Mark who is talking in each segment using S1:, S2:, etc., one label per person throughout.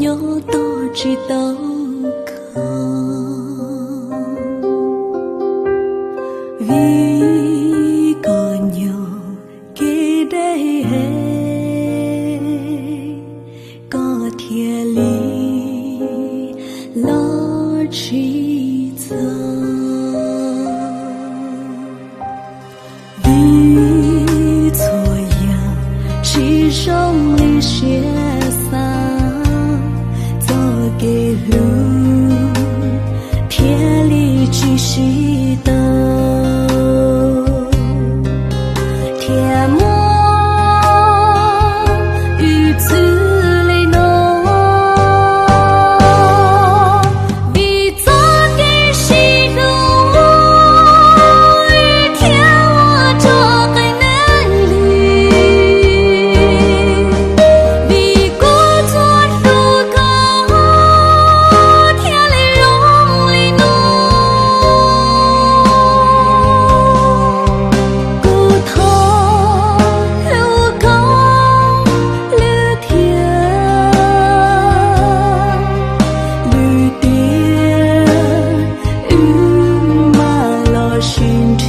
S1: nhỏ to chỉ tao vì có nhỏ kia đây có thiên lý lo chỉ giờ vì错呀chỉ trong lý xia xa做给路天理只是的天魔与子里诺vì cho cái gì đâu与天我做个难理vì cô做路高天里容里诺骨头路高绿天绿点马老心贴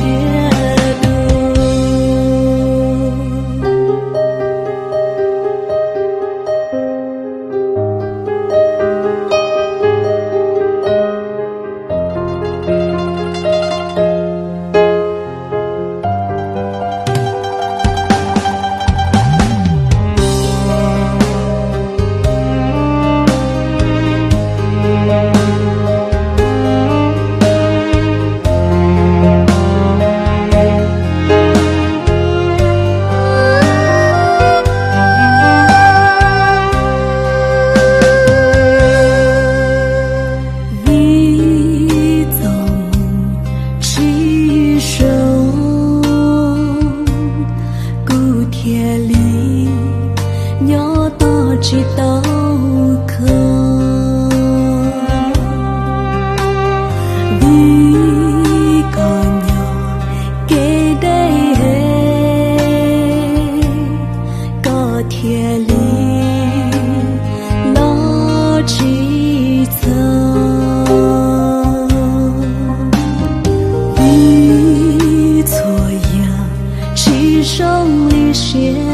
S1: 天里nhỏ to chỉ tao khờ vì có nhỏ kế đây có thiên lý lo chỉ giờ vì错呀只剩理解